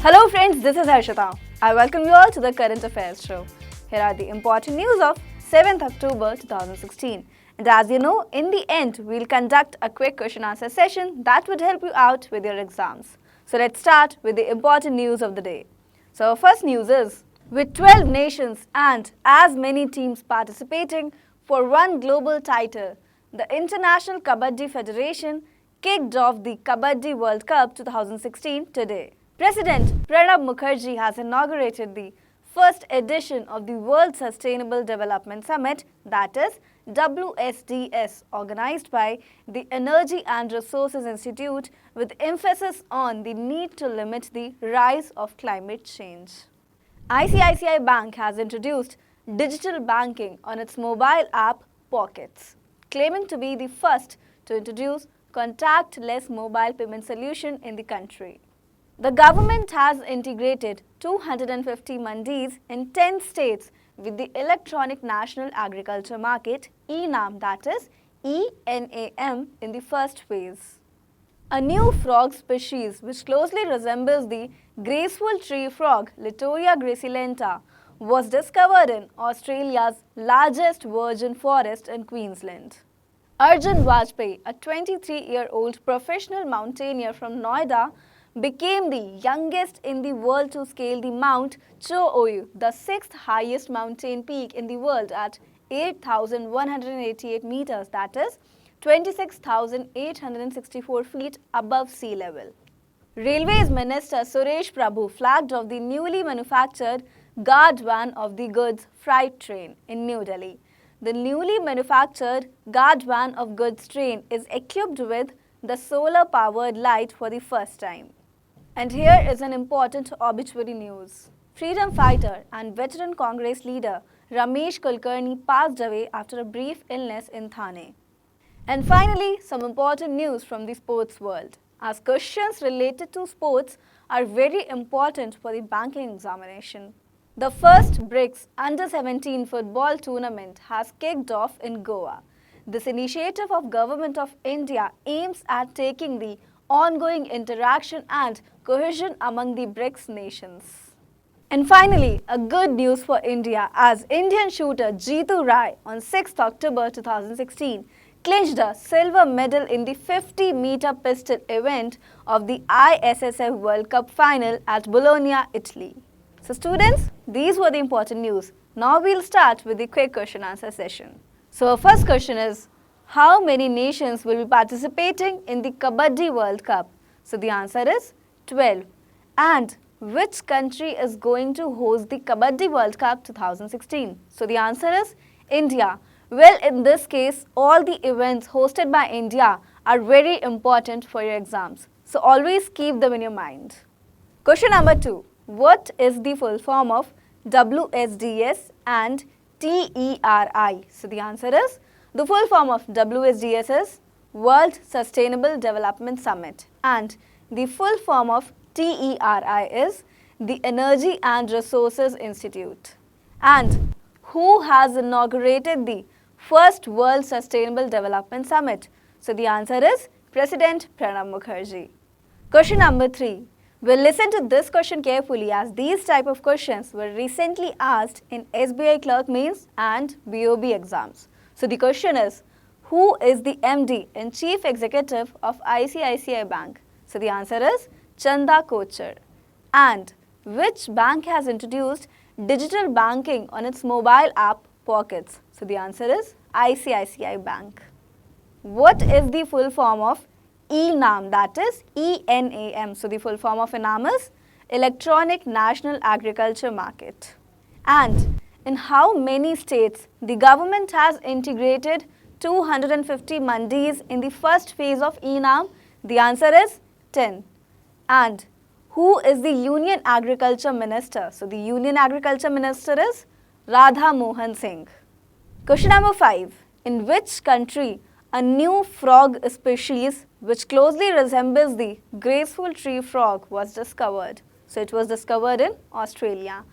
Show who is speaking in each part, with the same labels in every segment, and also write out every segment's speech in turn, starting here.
Speaker 1: Hello friends, this is Harshita. I welcome you all to the Current Affairs Show. Here are the important news of 7th October 2016. And as you know, in the end, we'll conduct a quick question answer session that would help you out with your exams. So let's start with the important news of the day. So our first news is, with 12 nations and as many teams participating for one global title, the International Kabaddi Federation kicked off the Kabaddi World Cup 2016 today. President Pranab Mukherjee has inaugurated the first edition of the World Sustainable Development Summit, that is WSDS, organized by the Energy and Resources Institute with emphasis on the need to limit the rise of climate change. ICICI Bank has introduced digital banking on its mobile app Pockets, claiming to be the first to introduce contactless mobile payment solution in the country. The government has integrated 250 mandis in 10 states with the Electronic National Agriculture Market (ENAM), that is ENAM, in the first phase. A new frog species which closely resembles the graceful tree frog Litoria gracilenta was discovered in Australia's largest virgin forest in Queensland. Arjun Vajpayee, a 23-year-old professional mountaineer from Noida, became the youngest in the world to scale the Mount Cho-Oyu, the sixth highest mountain peak in the world at 8,188 meters, that is 26,864 feet above sea level. Railways Minister Suresh Prabhu flagged off the newly manufactured guard van of the goods freight train in New Delhi. The newly manufactured guard van of goods train is equipped with the solar-powered light for the first time. And here is an important obituary news. Freedom fighter and veteran Congress leader Ramesh Kulkarni passed away after a brief illness in Thane. And finally, some important news from the sports world, as questions related to sports are very important for the banking examination. The first BRICS Under-17 football tournament has kicked off in Goa. This initiative of Government of India aims at taking the ongoing interaction and cohesion among the BRICS nations. And finally, a good news for India, as Indian shooter Jeetu Rai on 6th October 2016 clinched a silver medal in the 50-meter pistol event of the ISSF World Cup final at Bologna, Italy. So students, these were the important news. Now we'll start with the quick question answer session. So our first question is, how many nations will be participating in the Kabaddi World Cup? So the answer is 12. And which country is going to host the Kabaddi World Cup 2016? So the answer is India. Well, in this case, all the events hosted by India are very important for your exams. So always keep them in your mind. Question number 2. What is the full form of WSDS and TERI? So the answer is, the full form of WSDS is World Sustainable Development Summit, and the full form of TERI is the Energy and Resources Institute. And who has inaugurated the first World Sustainable Development Summit? So the answer is President Pranab Mukherjee. Question number 3. We'll listen to this question carefully, as these type of questions were recently asked in SBI Clerk Mains and BOB exams. So the question is, who is the MD and Chief Executive of ICICI Bank? So the answer is Chanda Kochhar. And which bank has introduced digital banking on its mobile app Pockets? So the answer is ICICI Bank. What is the full form of ENAM, that is ENAM? So the full form of ENAM is Electronic National Agriculture Market. And in how many states the government has integrated 250 mandis in the first phase of ENAM? The answer is 10. And who is the Union Agriculture Minister? So the Union Agriculture Minister is Radha Mohan Singh. Question number 5. In which country a new frog species which closely resembles the graceful tree frog was discovered? So it was discovered in Australia.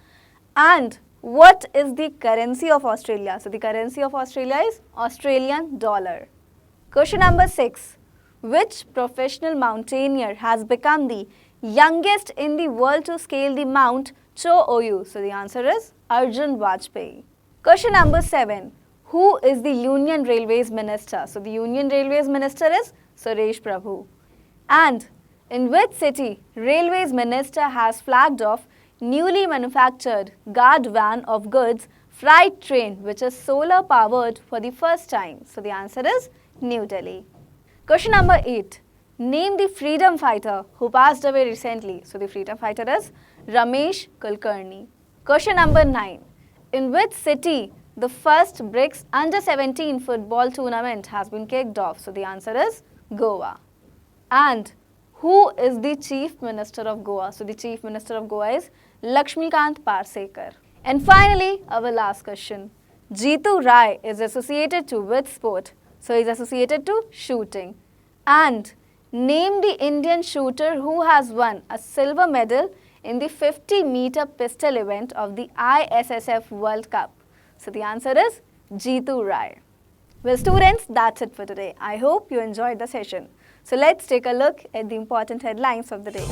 Speaker 1: And what is the currency of Australia? So the currency of Australia is Australian dollar. Question number 6. Which professional mountaineer has become the youngest in the world to scale the Mount Cho Oyu? So the answer is Arjun Vajpayee. Question number 7. Who is the Union Railways Minister? So the Union Railways Minister is Suresh Prabhu. And in which city Railways Minister has flagged off newly manufactured guard van of goods freight train which is solar powered for the first time? So the answer is New Delhi. Question number 8. Name the freedom fighter who passed away recently. So the freedom fighter is Ramesh Kulkarni. Question number 9. In which city the first BRICS Under-17 football tournament has been kicked off? So the answer is Goa. And who is the Chief Minister of Goa? So the Chief Minister of Goa is Lakshmikant Parsekar. And finally, our last question. Jeetu Rai is associated to which sport? So he is associated to shooting. And name the Indian shooter who has won a silver medal in the 50-meter pistol event of the ISSF World Cup. So the answer is Jeetu Rai. Well students, that's it for today. I hope you enjoyed the session. So let's take a look at the important headlines of the day.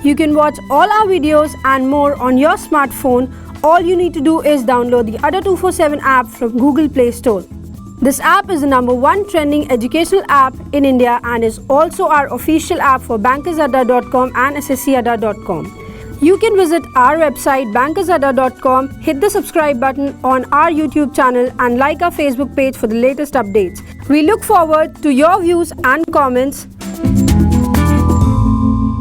Speaker 2: You can watch all our videos and more on your smartphone. All you need to do is download the Adda 247 app from Google Play Store. This app is the #1 trending educational app in India and is also our official app for bankersadda.com and sscadda.com. You can visit our website bankersadda.com, hit the subscribe button on our YouTube channel and like our Facebook page for the latest updates. We look forward to your views and comments.